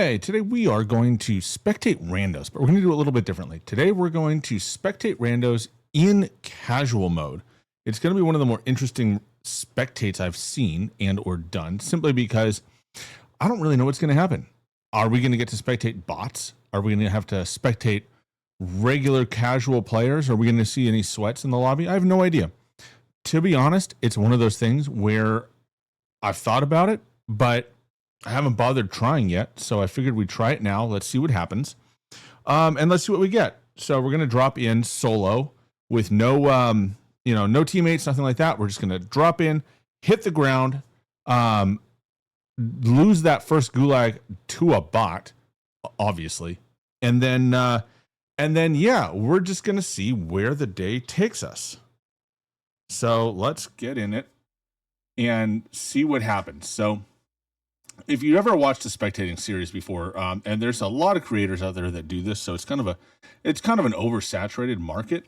Hey, today we are going to spectate randos, but we're going to do it a little bit differently. Today we're going to spectate randos in casual mode. It's going to be one of the more interesting spectates I've seen and or done, simply because I don't really know what's going to happen. Are we going to get to spectate bots? Are we going to have to spectate regular casual players? Are we going to see any sweats in the lobby? I have no idea. To be honest, it's one of those things where I've thought about it, but I haven't bothered trying yet, so I figured we'd try it now. Let's see what happens, and let's see what we get. So we're gonna drop in solo with no, no teammates, nothing like that. We're just gonna drop in, hit the ground, lose that first gulag to a bot, obviously, and then yeah, we're just gonna see where the day takes us. So let's get in it and see what happens. So, if you ever watched a spectating series before, and there's a lot of creators out there that do this, so it's kind of an oversaturated market.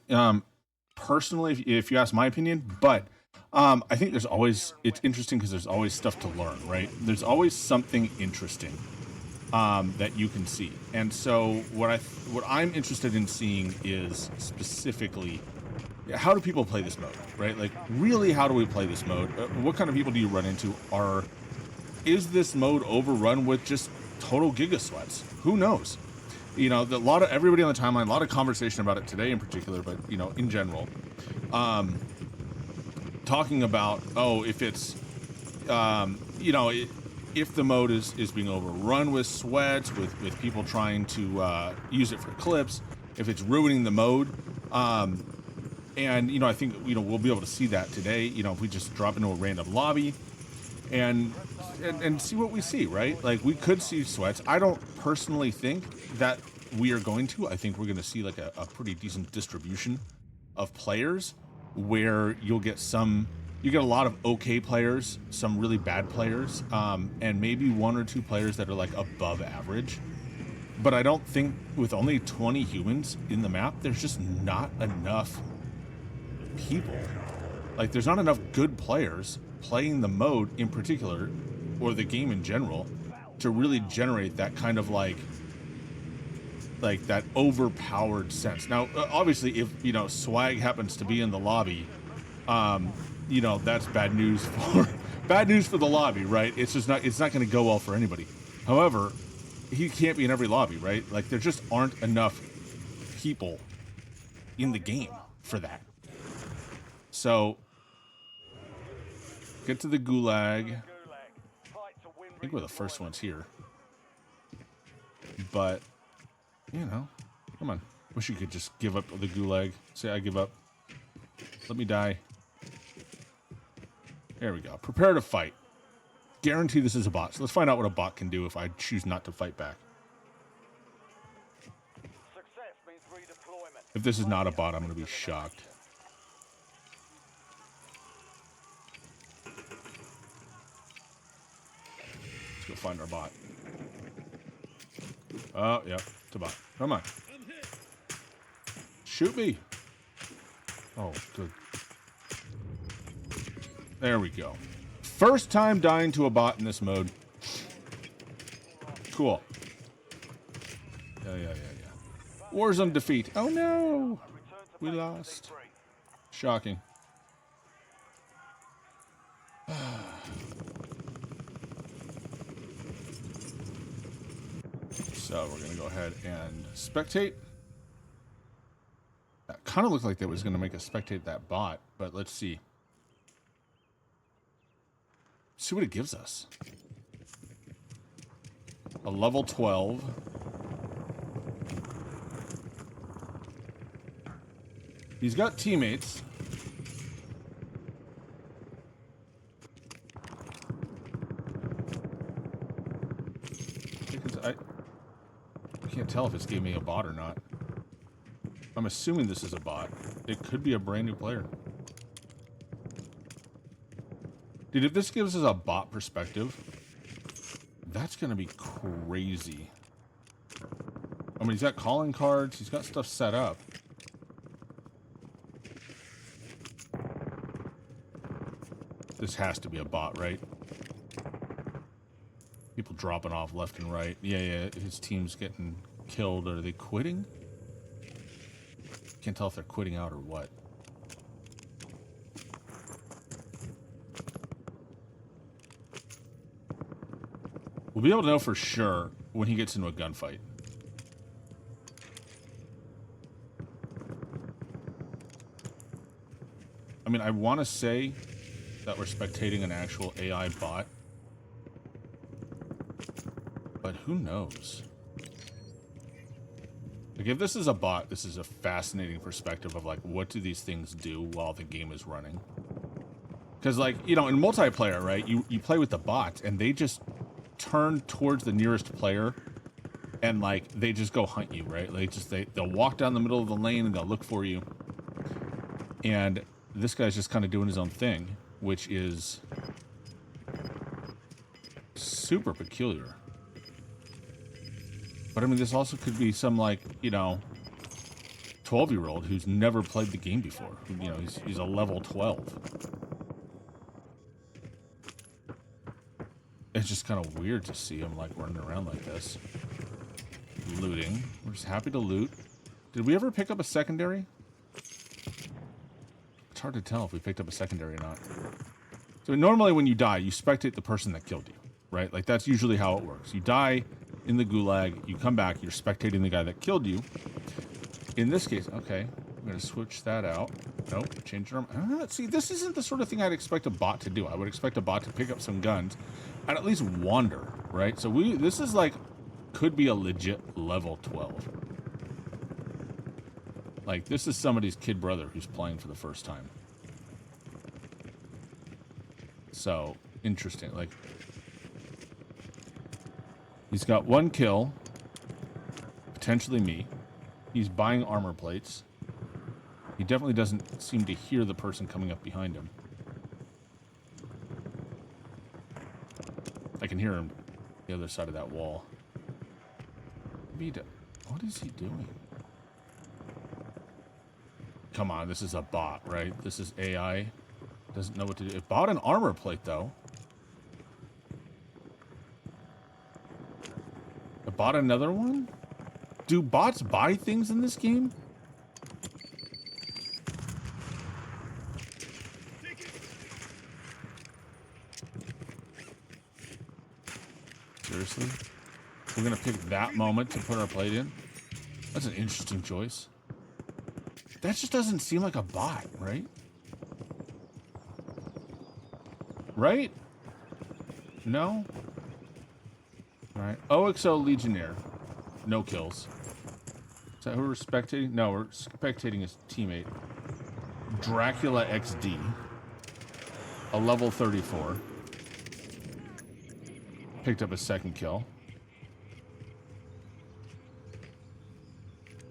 Personally, if you ask my opinion, but I think it's interesting because there's always stuff to learn, right? There's always something interesting that you can see, and so what I'm interested in seeing is specifically, how do people play this mode, right? Like, really, how do we play this mode? What kind of people do you run into? Is this mode overrun with just total giga sweats? Who knows? You know, everybody on the timeline, a lot of conversation about it today in particular, but in general, talking about, if it's, if the mode is being overrun with sweats, with people trying to use it for clips, if it's ruining the mode, and I think we'll be able to see that today. If we just drop into a random lobby and see what we see, right? Like, we could see sweats. I don't personally think that we are going to. I think we're going to see like a pretty decent distribution of players, where you get a lot of okay players, some really bad players, and maybe one or two players that are like above average. But I don't think, with only 20 humans in the map, there's just not enough people. Like, there's not enough good players playing the mode in particular, or the game in general, to really generate that kind of like that overpowered sense. Now, obviously, if swag happens to be in the lobby, that's bad news for the lobby, right? It's not going to go well for anybody. However, he can't be in every lobby, right? Like, there just aren't enough people in the game for that. So, get to the gulag. I think we're the first ones here. But, come on. Wish you could just give up the gulag. Say, I give up. Let me die. There we go. Prepare to fight. Guarantee this is a bot. So let's find out what a bot can do if I choose not to fight back. If this is not a bot, I'm going to be shocked. Let's go find our bot. Oh, yeah, it's a bot. Come on. Shoot me. Oh, good. There we go. First time dying to a bot in this mode. Cool. Yeah. Warzone defeat. Oh, no. We lost. Shocking. So we're going to go ahead and spectate. That kind of looked like that was going to make us spectate that bot, but let's see. See what it gives us. A level 12. He's got teammates. I can't tell if it's giving me a bot or not. I'm assuming this is a bot. It could be a brand new player. Dude, if this gives us a bot perspective, that's going to be crazy. I mean, he's got calling cards. He's got stuff set up. This has to be a bot, right? People dropping off left and right. Yeah, his team's getting killed. Are they quitting? Can't tell if they're quitting out or what. We'll be able to know for sure when he gets into a gunfight. I mean, I want to say that we're spectating an actual AI bot, but who knows? Like, if this is a bot, this is a fascinating perspective of, like, what do these things do while the game is running? Because, like, you know, in multiplayer, right, you play with the bots, and they just turn towards the nearest player, and, like, they just go hunt you, right? Like, they'll walk down the middle of the lane, and they'll look for you. And this guy's just kind of doing his own thing, which is super peculiar. But I mean, this also could be some, like, you know, 12-year-old who's never played the game before. You know, he's a level 12. It's just kind of weird to see him, like, running around like this. Looting. We're just happy to loot. Did we ever pick up a secondary? It's hard to tell if we picked up a secondary or not. So normally when you die, you spectate the person that killed you, right? Like, that's usually how it works. You die in the gulag, you come back, you're spectating the guy that killed you. In this case, okay, I'm going to switch that out. Nope, change your arm. See, this isn't the sort of thing I'd expect a bot to do. I would expect a bot to pick up some guns and at least wander, right? So this is like, could be a legit level 12. Like, this is somebody's kid brother who's playing for the first time. So, interesting. Like, he's got one kill, potentially me. He's buying armor plates. He definitely doesn't seem to hear the person coming up behind him. I can hear him the other side of that wall. What is he doing? Come on, this is a bot, right? This is AI. Doesn't know what to do. It bought an armor plate, though. It bought another one? Do bots buy things in this game? Seriously? We're gonna pick that moment to put our plate in? That's an interesting choice. That just doesn't seem like a bot, right? Right? No? Alright. OXO Legionnaire. No kills. Is that who we're spectating? No, we're spectating his teammate. Dracula XD. A level 34. Picked up a second kill.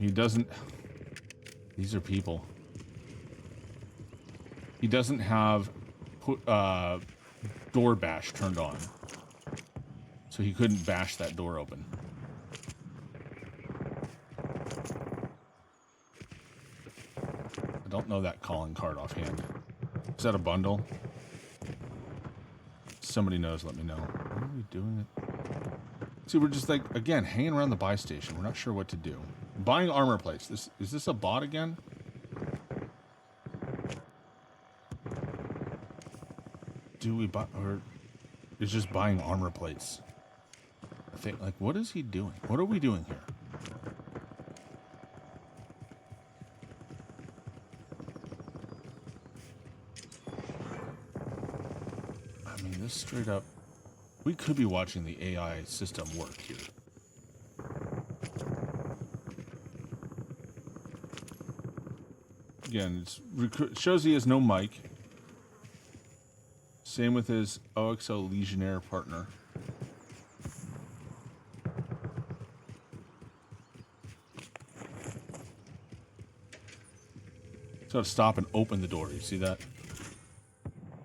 He doesn't... These are people. He doesn't have door bash turned on. So he couldn't bash that door open. I don't know that calling card offhand. Is that a bundle? Somebody knows, let me know. What are we doing? See, we're just like, again, hanging around the buy station. We're not sure what to do. Buying armor plates. Is this a bot again? Do we buy, or is just buying armor plates? I think, like, what is he doing? What are we doing here? I mean, this straight up, we could be watching the AI system work here. Again, it shows he has no mic. Same with his OXO Legionnaire partner. So to stop and open the door. You see that?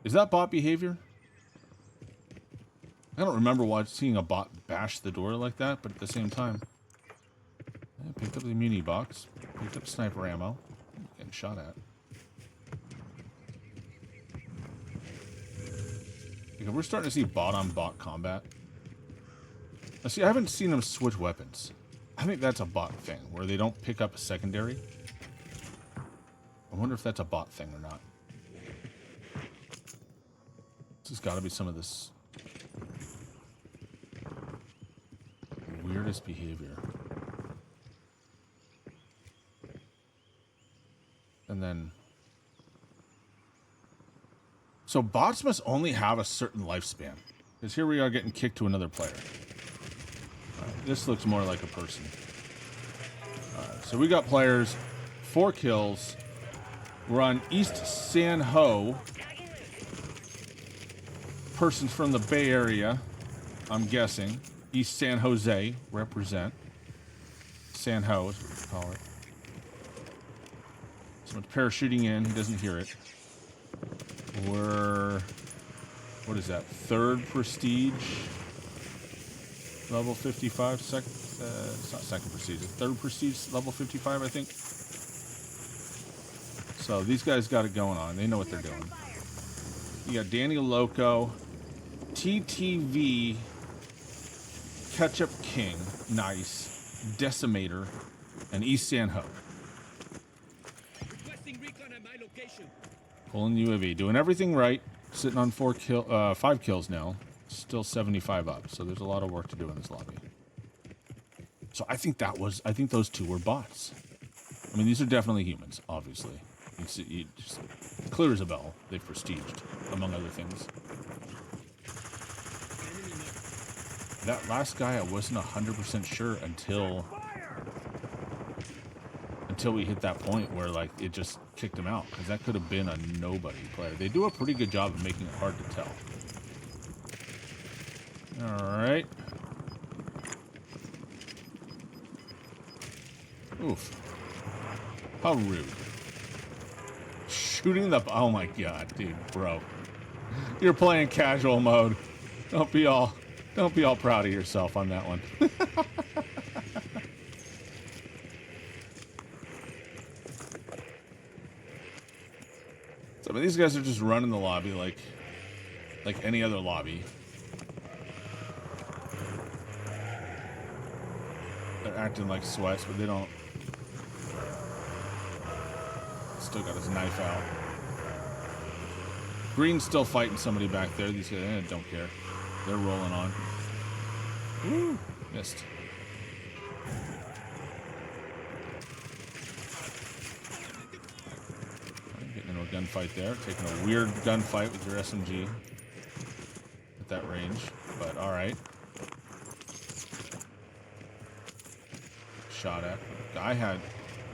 Is that bot behavior? I don't remember seeing a bot bash the door like that, but at the same time, I picked up the muni box, picked up sniper ammo, getting shot at. We're starting to see bot-on-bot combat. See, I haven't seen them switch weapons. I think that's a bot thing, where they don't pick up a secondary. I wonder if that's a bot thing or not. This has got to be some of this weirdest behavior. And then... So bots must only have a certain lifespan. Because here we are getting kicked to another player. Right, this looks more like a person. So we got players, 4 kills. We're on East San Ho. Persons from the Bay Area, I'm guessing. East San Jose, represent. San Ho is what we call it. Someone's parachuting in, he doesn't hear it. We're, what is that, 3rd prestige? Level 55, it's not 2nd prestige, it's 3rd prestige, level 55, I think. So these guys got it going on, they know what they're doing. You got Danny Loco, TTV, Ketchup King, nice, Decimator, and East San Ho. Pulling UAV, doing everything right, sitting on 5 kills now, still 75 up, so there's a lot of work to do in this lobby. So I think those 2 were bots. I mean, these are definitely humans, obviously. You just clear as a bell, they've prestiged, among other things. That last guy, I wasn't 100% sure until we hit that point where, like, it just kicked him out, because that could have been a nobody player. They do a pretty good job of making it hard to tell. Alright. Oof. How rude. Shooting the... Oh my god, dude, bro. You're playing casual mode. Don't be all proud of yourself on that one. So, I mean, these guys are just running the lobby like any other lobby. They're acting like sweats, but they don't. Still got his knife out. Green's still fighting somebody back there. These guys don't care. They're rolling on. Woo! Missed. Getting into a gunfight there. Taking a weird gunfight with your SMG at that range. But alright. Shot at. Guy had...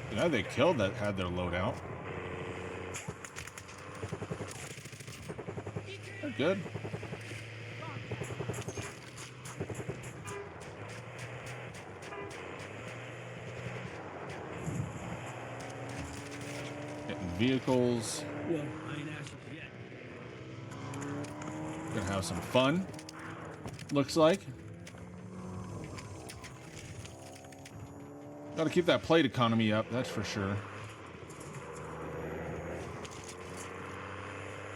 You know, they killed that had their loadout. They're good. Getting vehicles. Gonna have some fun. Looks like. Gotta keep that plate economy up, that's for sure.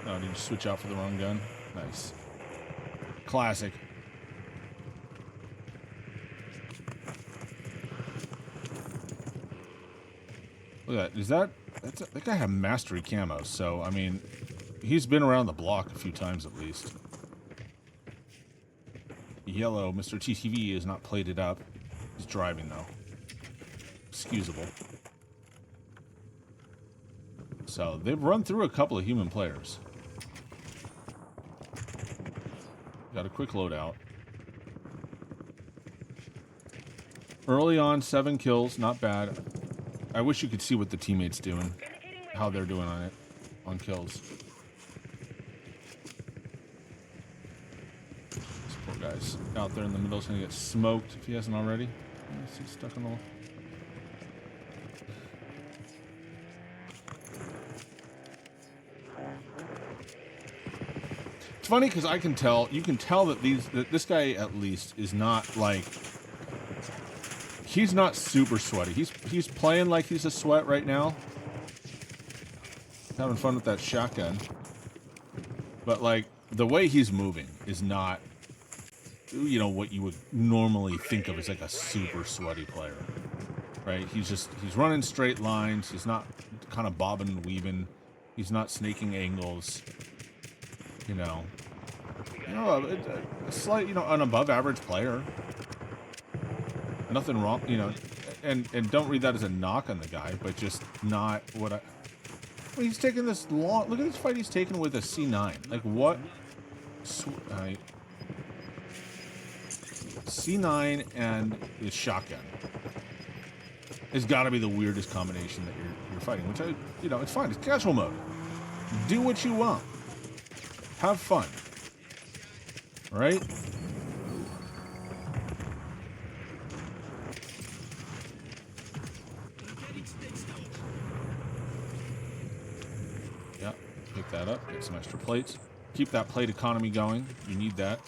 Oh, did you switch out for the wrong gun? Nice. Classic. Look at that. That guy had mastery camo, so, I mean, he's been around the block a few times at least. Yellow, Mr. TTV is not plated up. He's driving, though. Excusable. So, they've run through a couple of human players. Got a quick loadout. Early on, 7 kills, not bad. I wish you could see what the teammates doing, how they're doing on it, on kills. This poor guy's out there in the middle is gonna get smoked if he hasn't already. He's stuck in the wall. It's funny because I can tell, you can tell that this guy at least is not like, he's not super sweaty. He's playing like he's a sweat right now. Having fun with that shotgun. But like, the way he's moving is not, you know, what you would normally think of as like a super sweaty player, right? He's running straight lines. He's not kind of bobbing and weaving. He's not snaking angles. You know, a slight, an above average player. Nothing wrong, and don't read that as a knock on the guy, but just not what I mean, he's taking this long, look at this fight he's taking with a C9. Like what? C9 and his shotgun. It's got to be the weirdest combination that you're fighting, which it's fine. It's casual mode. Do what you want. Have fun. Right? Yeah, pick that up. Get some extra plates. Keep that plate economy going. You need that.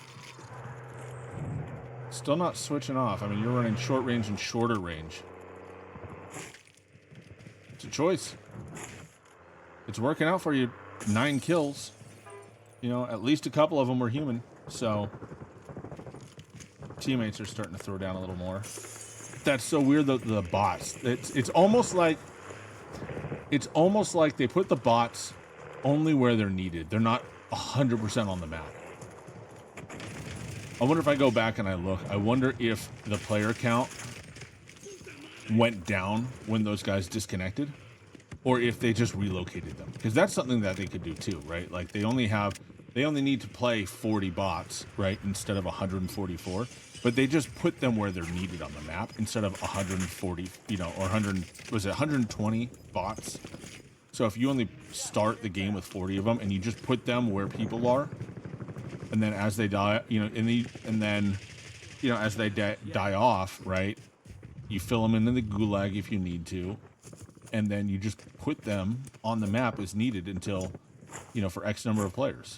Still not switching off. I mean, you're running short range and shorter range. It's a choice. It's working out for you. 9 kills. At least a couple of them were human. So teammates are starting to throw down a little more. That's so weird. The bots. It's almost like they put the bots only where they're needed. They're not 100% on the map. I wonder if I go back and I look. I wonder if the player count went down when those guys disconnected, or if they just relocated them. Because that's something that they could do too, right? Like they only need to play 40 bots, right, instead of 144. But they just put them where they're needed on the map instead of 140, or 120 bots. So if you only start the game with 40 of them and you just put them where people are, and then as they die, as they die off, right, you fill them into the gulag if you need to, and then you just put them on the map as needed until, for X number of players.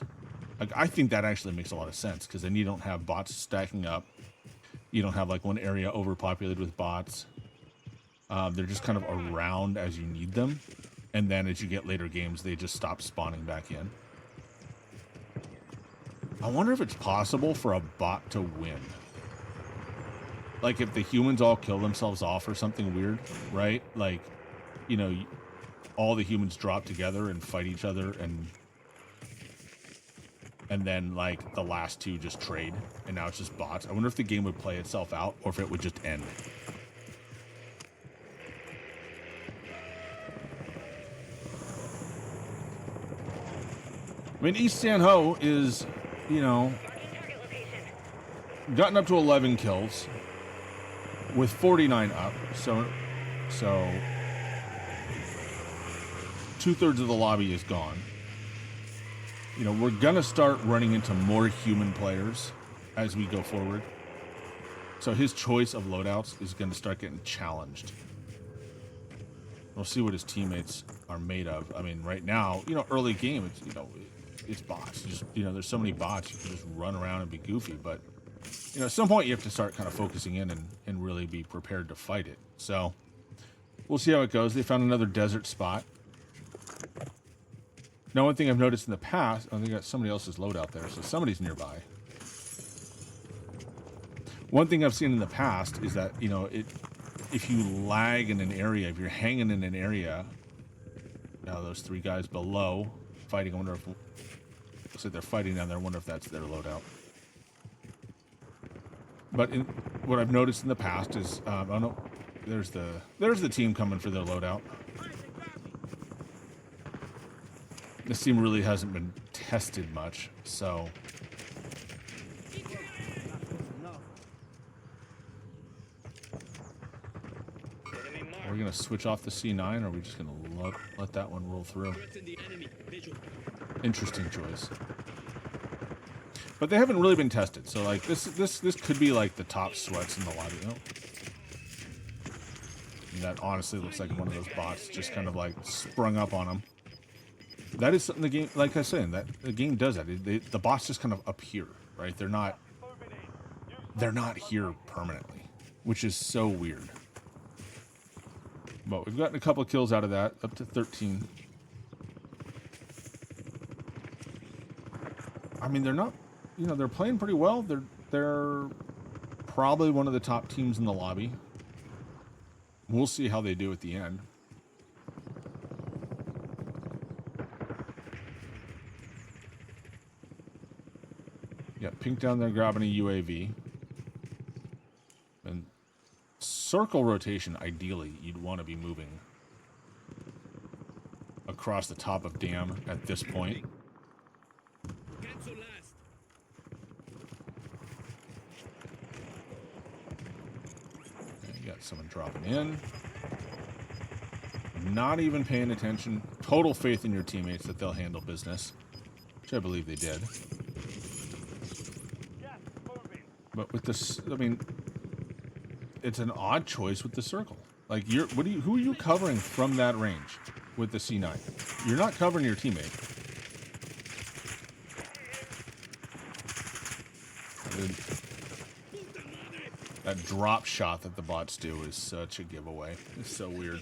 Like, I think that actually makes a lot of sense, because then you don't have bots stacking up. You don't have like one area overpopulated with bots. They're just kind of around as you need them, and then as you get later games, they just stop spawning back in. I wonder if it's possible for a bot to win. Like if the humans all kill themselves off or something weird, right? Like, all the humans drop together and fight each other, and then like the last two just trade, and now it's just bots. I wonder if the game would play itself out, or if it would just end. I mean, East San Ho is, gotten up to 11 kills with 49 up. So 2/3 of the lobby is gone. We're gonna start running into more human players as we go forward. So his choice of loadouts is gonna start getting challenged. We'll see what his teammates are made of. I mean, right now, early game, it's bots. There's so many bots, you can just run around and be goofy. But, at some point you have to start kind of focusing in and really be prepared to fight it. So we'll see how it goes. They found another desert spot. Now, one thing I've noticed in the past, they got somebody else's loadout there, so somebody's nearby. One thing I've seen in the past is that, if you lag in an area, if you're hanging in an area, now those 3 guys below fighting, I wonder if, looks like they're fighting down there, I wonder if that's their loadout. But what I've noticed in the past is, oh no, there's the team coming for their loadout. This team really hasn't been tested much, so are we gonna switch off the C9, or are we just gonna let that one roll through? Interesting choice. But they haven't really been tested, so like this could be like the top sweats in the lobby. And that honestly looks like one of those bots just kind of like sprung up on them. That is something the game, like I was saying, that the game does that. The bots just kind of appear, right? They're not here permanently, which is so weird. But we've gotten a couple of kills out of that, up to 13. I mean, they're not, they're playing pretty well. they're probably one of the top teams in the lobby. We'll see how they do at the end. Yeah, pink down there grabbing a UAV. And circle rotation, ideally, you'd want to be moving across the top of dam at this point. You got someone dropping in. Not even paying attention. Total faith in your teammates that they'll handle business, which I believe they did. But with this, I mean, it's an odd choice with the circle. Like, who are you covering from that range with the C9? You're not covering your teammate. That drop shot that the bots do is such a giveaway. It's so weird.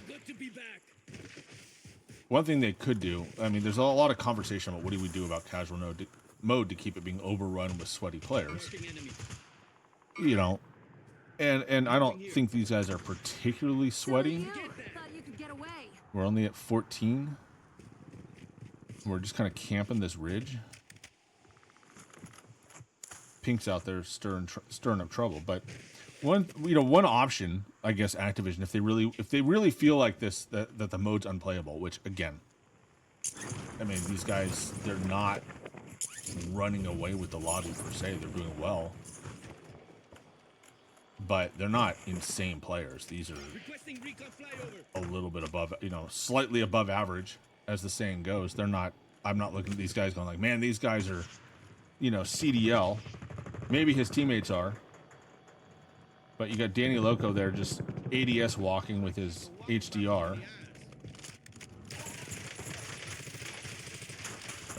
One thing they could do, I mean, there's a lot of conversation about what do we do about casual mode to keep it being overrun with sweaty players. You know, and I don't think these guys are particularly sweaty. We're only at 14. We're just kind of camping this ridge. Pink's out there stirring up trouble, but one option, I guess, Activision, if they really feel like this that the mode's unplayable, which again, I mean, these guys, they're not running away with the lobby per se. They're doing well. But they're not insane players. These are a little bit above, slightly above average, as the saying goes. They're not, I'm not looking at these guys going like, man, these guys are, CDL. Maybe his teammates are. But you got Danny Loco there just ADS walking with his HDR.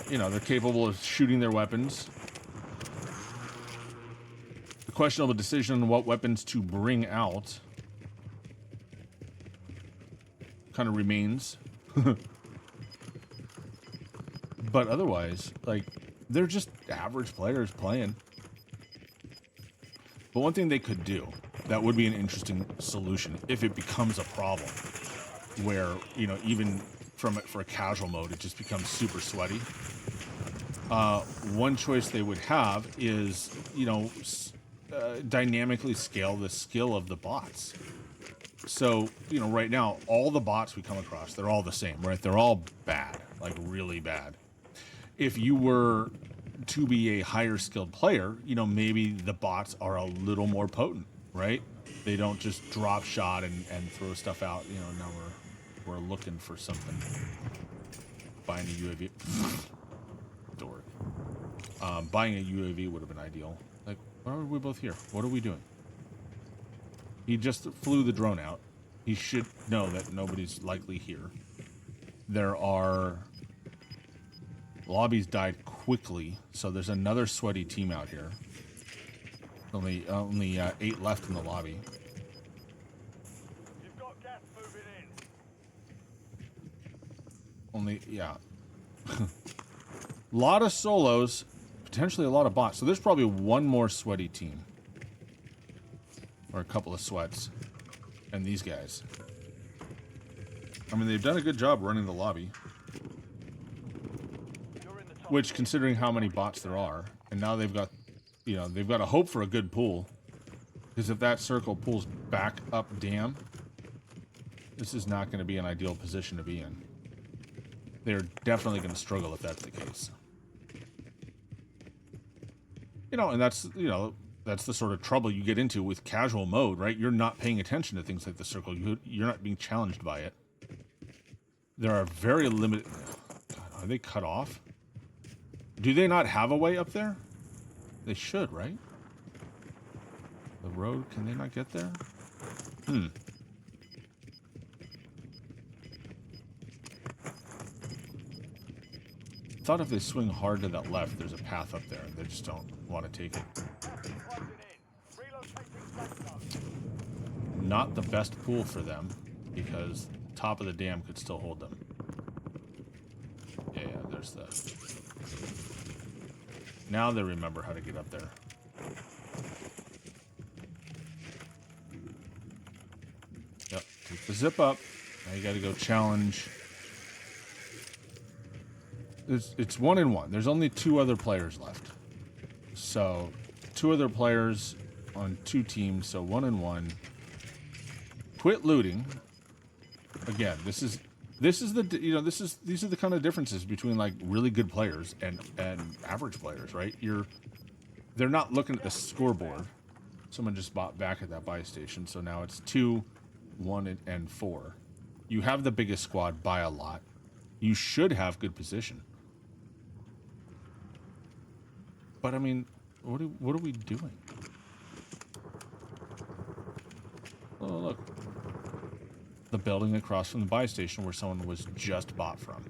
They're capable of shooting their weapons. Questionable decision on what weapons to bring out kind of remains. But otherwise, like, they're just average players playing. But one thing they could do that would be an interesting solution if it becomes a problem where, even for a casual mode, it just becomes super sweaty. One choice they would have is, dynamically scale the skill of the bots. So, right now, all the bots we come across, they're all the same, right? They're all bad, like really bad. If you were to be a higher skilled player, maybe the bots are a little more potent, right? They don't just drop shot and throw stuff out. Now we're looking for something. Buying a UAV. Dork. Buying a UAV would have been ideal. Like, why are we both here? What are we doing? He just flew the drone out. He should know that nobody's likely here. There are... Lobbies died quickly, so there's another sweaty team out here. Only 8 left in the lobby. You've got gas moving in. Only, yeah. Lot of solos, potentially a lot of bots. So there's probably one more sweaty team. Or a couple of sweats. And these guys. I mean, they've done a good job running the lobby. Which, considering how many bots there are, and now they've got, they've got to hope for a good pool. Because if that circle pulls back up dam, this is not going to be an ideal position to be in. They're definitely going to struggle if that's the case. And that's, that's the sort of trouble you get into with casual mode, right? You're not paying attention to things like the circle. You're not being challenged by it. There are very limited... God, are they cut off? Do they not have a way up there? They should, right? The road, can they not get there? Thought if they swing hard to that left, there's a path up there. They just don't want to take it. Not the best pool for them, because top of the dam could still hold them. Yeah, there's the... Now they remember how to get up there. Take the zip up. Now you got to go challenge. It's 1-1. There's only 2 other players left. So 2 other players on 2 teams. So 1-1. Quit looting. Again, these are the kind of differences between like really good players and average players, right? They're not looking at the scoreboard. Someone just bought back at that buy station, so now it's 2, 1, and 4. You have the biggest squad by a lot. You should have good position. But I mean, what are we doing? Oh, look. The building across from the buy station where someone was just bought from.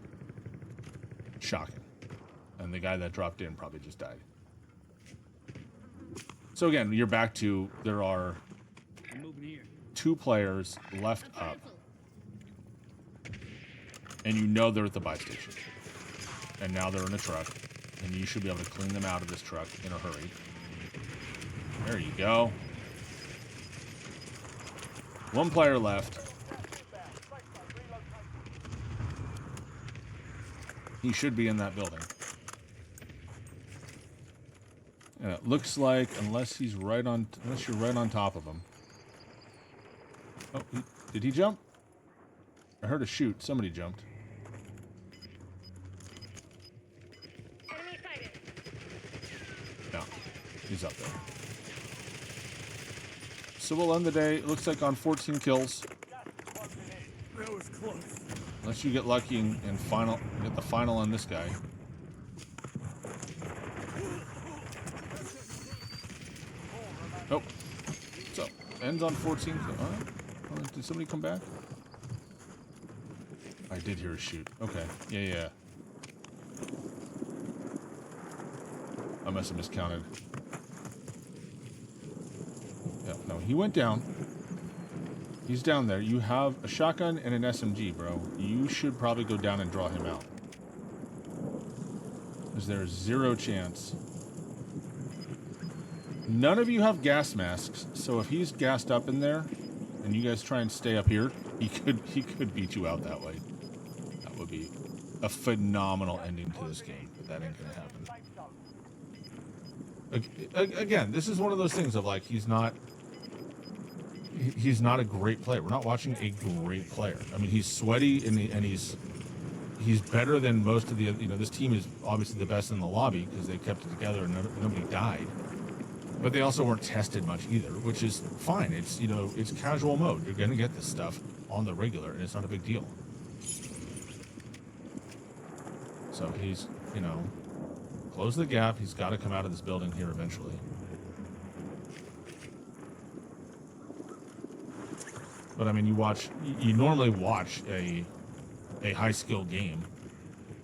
Shocking. And the guy that dropped in probably just died. So again, you're back to there are 2 players left up. And you know they're at the buy station. And now they're in a truck. And you should be able to clean them out of this truck in a hurry. There you go. 1 player left. He should be in that building. And it looks like, unless you're right on top of him. Oh, did he jump? I heard a shoot. Somebody jumped. No, he's up there. So we'll end the day, it looks like on 14 kills. That was close. Unless you get lucky and get the final on this guy. Oh. So, ends on 14 kills. Did somebody come back? I did hear a shoot. Okay. Yeah. I must have miscounted. Yeah, no, he went down. He's down there. You have a shotgun and an SMG, bro. You should probably go down and draw him out. Because there's 0 chance. None of you have gas masks, so if he's gassed up in there, and you guys try and stay up here, he could beat you out that way. That would be a phenomenal ending to this game, but that ain't gonna happen. Again, this is one of those things of like he's not a great player. We're not watching a great player. I mean, he's sweaty and he's better than most of the, this team is obviously the best in the lobby because they kept it together and nobody died. But they also weren't tested much either, which is fine. It's, it's casual mode. You're going to get this stuff on the regular, and it's not a big deal. So he's, close the gap. He's got to come out of this building here eventually. But I mean, you normally watch a high-skill game,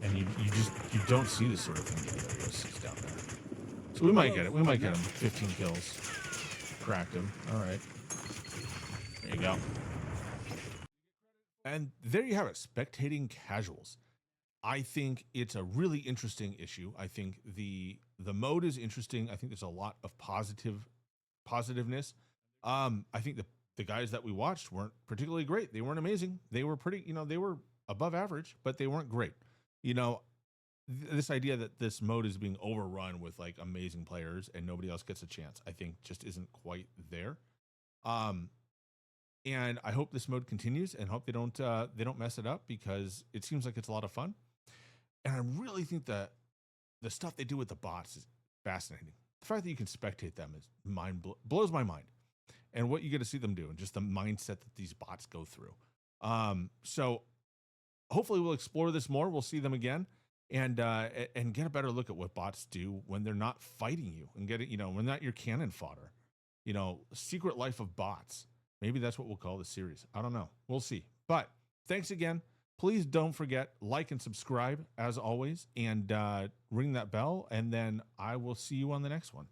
and you don't see this sort of thing. It's down there. So we might get it. We might get him. 15 kills. Cracked him. All right. There you go. And there you have it. Spectating casuals. I think it's a really interesting issue. I think the mode is interesting. I think there's a lot of positiveness. I think the guys that we watched weren't particularly great. They weren't amazing. They were pretty, they were above average, but they weren't great. This idea that this mode is being overrun with like amazing players and nobody else gets a chance, I think just isn't quite there. And I hope this mode continues and hope they don't mess it up because it seems like it's a lot of fun. And I really think that the stuff they do with the bots is fascinating. The fact that you can spectate them is blows my mind. And what you get to see them do and just the mindset that these bots go through. So hopefully we'll explore this more. We'll see them again. And get a better look at what bots do when they're not fighting you and get it, when not your cannon fodder, Secret Life of Bots. Maybe that's what we'll call the series. I don't know. We'll see. But thanks again. Please don't forget, like and subscribe as always, and ring that bell. And then I will see you on the next one.